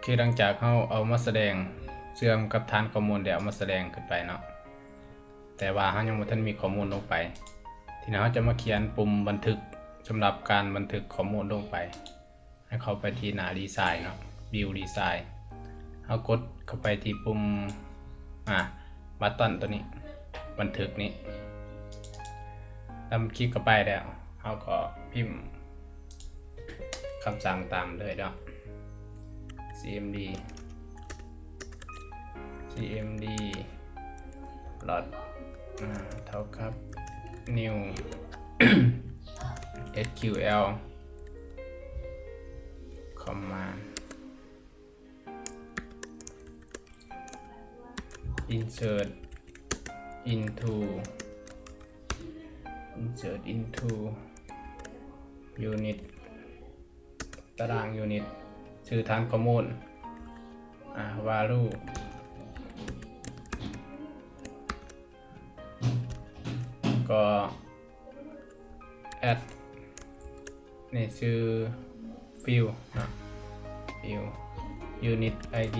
คือหลังจากเขาเอามาแสดงเชื่อมกับฐานข้อมูลเดี๋ยวเอามาแสดงขึ้นไปเนาะแต่ว่าเขายังไม่ทันมีข้อมูลลงไปทีนี้เขาจะมาเขียนปุ่มบันทึกสำหรับการบันทึกข้อมูลลงไปให้เขาไปที่หน้าดีไซน์เนาะ View Design เขากดเข้าไปที่ปุ่มบัตตันตัวนี้บันทึกนี้ทำคลิกเข้าไปแล้วเขาก็พิมพ์คำสั่งตามเลยเนาะ cmd lot เท่ากับ new sql command insert into unit ตาราง unit ชื่อฐานข้อมูลvalue ก็ add นี่ชื่อ field นะ field unit id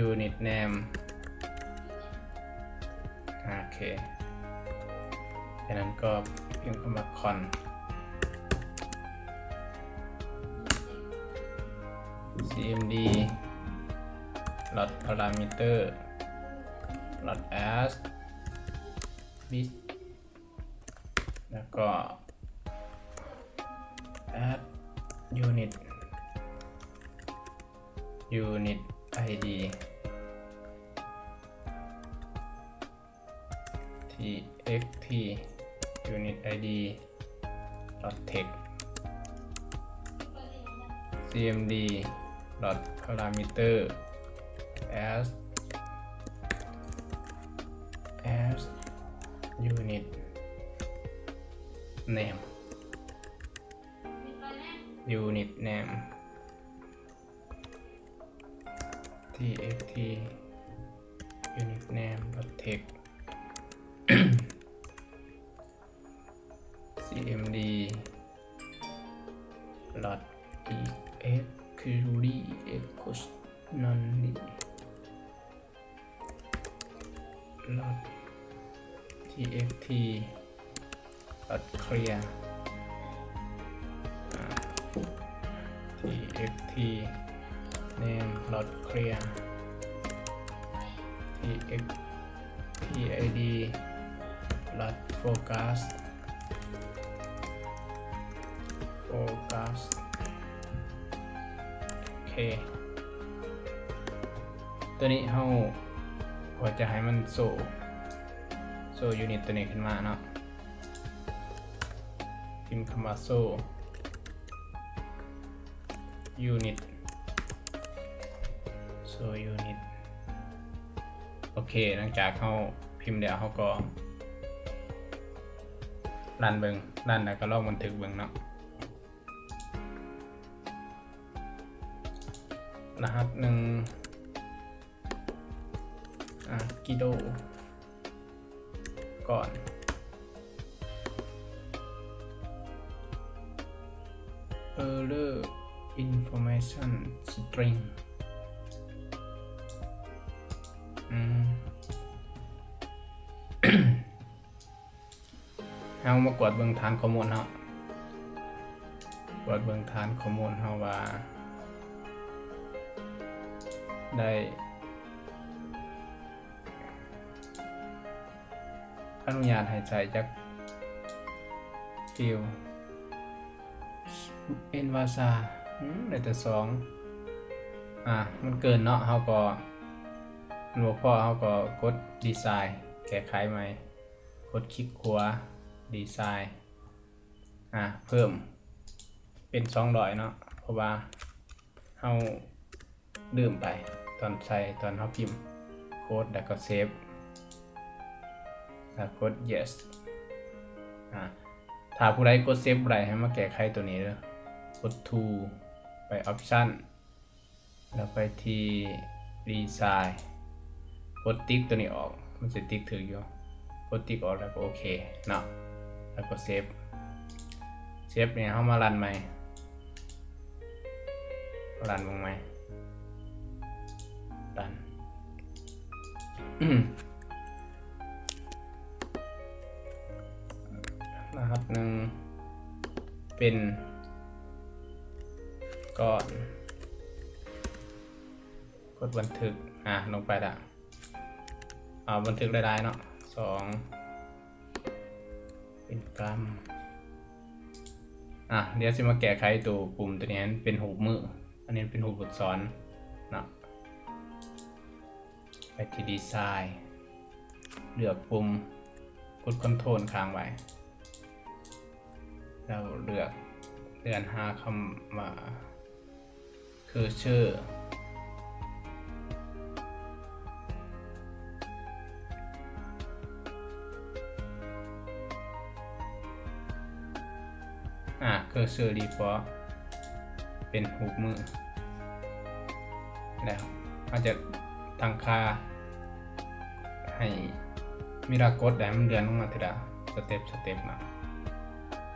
unit name โอเคจากนั้นก็พิมพ์คำว่า con cmd lot parameter lot as bit แล้วก็ add unit id txt unit id text cmd parameter as unit name txt unit name text cmd exquery equals none txt clear txt name clear tid focus โอเคตัวนี้เราก็จะให้มันโซ่ยูนิตตัวนี้ขึ้นมาเนาะพิมพ์คำว่าโซ่ยูนิตโอเคหลังจากเขาพิมพ์เดี๋ยวเขาก็รันแล้วก็ลองบันทึกเบิ่งเนาะรหัสกิโลก่อน error information string เอามากวดเบิ่งฐานข้อมูลเฮากวดเบิ่งฐานข้อมูลเฮาว่าได้อนุญาตให้ใช้จากฟิลเอ็นวาซาได้แต่2มันเกินเนาะเฮาก็มันบ่พอเฮาก็กดดีไซน์แก้ไขใหม่กดคลิกขวาดีไซน์เพิ่มเป็น200เนาะเพราะว่าเฮาลืมไปตอนเฮาพิมพ์โค้ดแล้วก็เซฟแล้วกด yes ถ้าผู้ใดกดเซฟบ่ได้ให้มาแก้ไขตัวนี้เด้อกด to ไป option แล้วไปที่ design กดติ๊กตัวนี้ออกมันจะติ๊กถืออยู่กดติ๊กออกแล้วก็โอเคเนาะ แล้วก็เซฟเนี่ยเขามารันไหมรันมึงไหมรัน รหัสหนึ่งเป็นก่อนกดบันทึกลงไปละเอาบันทึกได้เนาะ2เป็นกรัมเดี๋ยวจะมาแก้ไขตัวปุ่มตัวนี้เป็นหูมืออันนี้เป็นหูบทสอนเนาะไปที่ดีไซน์เลือกปุ่มกดคอนโทรลค้างไว้แล้วเลือกเลื่อนหาคำว่าคือชื่อคือชื่อ default เป็นหูมือแล้วอาจจะตั้งค่าให้มีรากดแต่มันเดือนลงมาทีละสเต็ปนะ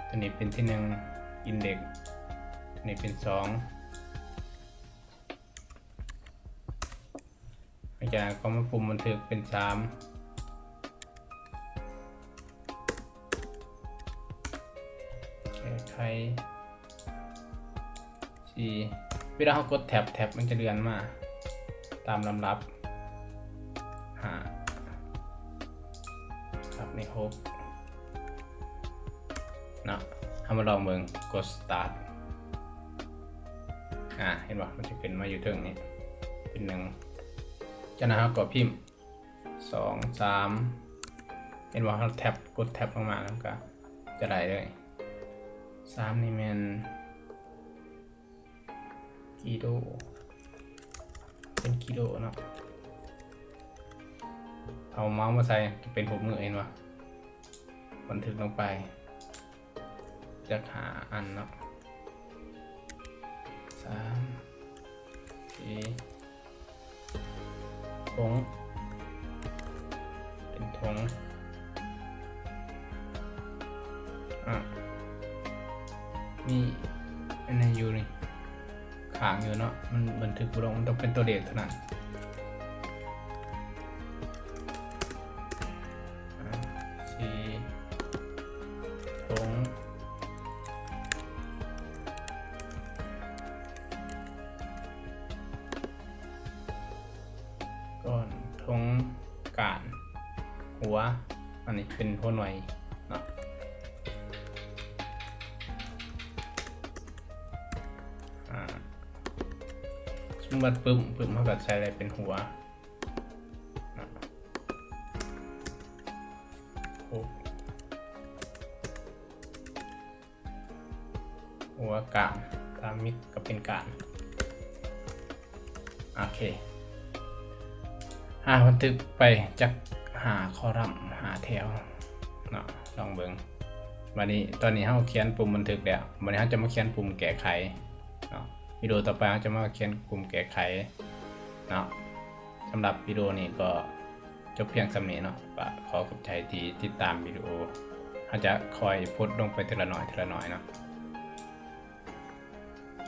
ตัวนี้เป็นที่1 index ตัวนี้เป็น2อาจารย์ก็มาปุ่มบันทึกเป็น3แก้ไข4เวลาเขากดแท็บมันจะเดือนมาตามลำดับครับใน6เนาะทำมาลองเบิ่งกด start เห็นป่ะมันจะขึ้นมาอยู่ตรงนี้เป็น1จากนั้นเราก็พิมพ์2 3เห็นว่าเรากดแท็บลงมาแล้วก็จะได้เลย3นี่มันกิโลเป็นกิโลเนาะเอาเมาส์มาใส่จะเป็นหูมือเองวะบันทึกลงไปจะหาอันเนาะ3 4ทงเป็นทงมีอันนี้อยู่นี่ขางอยู่เนาะมันบันทึกลงมันต้องเป็นตัวเด็กเท่านั้นทงก่อนทงการหัวอันนี้เป็นหัวหน่วยเนาะสมมติปุ่มเขาก็ใช้อะไรเป็นหัวหัวกลางตามมิดก็เป็นกลางโอเคบันทึกไปจากหาคอลัมน์หาแถวเนาะลองเบิ่งวันนี้ตอนนี้เราเขียนปุ่มบันทึกแล้ววันนี้เราจะมาเขียนปุ่มแก้ไขเนาะวิดีโอต่อไปเราจะมาเขียนปุ่มแก้ไขเนาะสำหรับวิดีโอนี้ก็จบเพียงสำนี้เนาะขอขอบใจที่ติดตามวิดีโอเราจะคอยโพสต์ลงไปทีละหน่อยเนาะ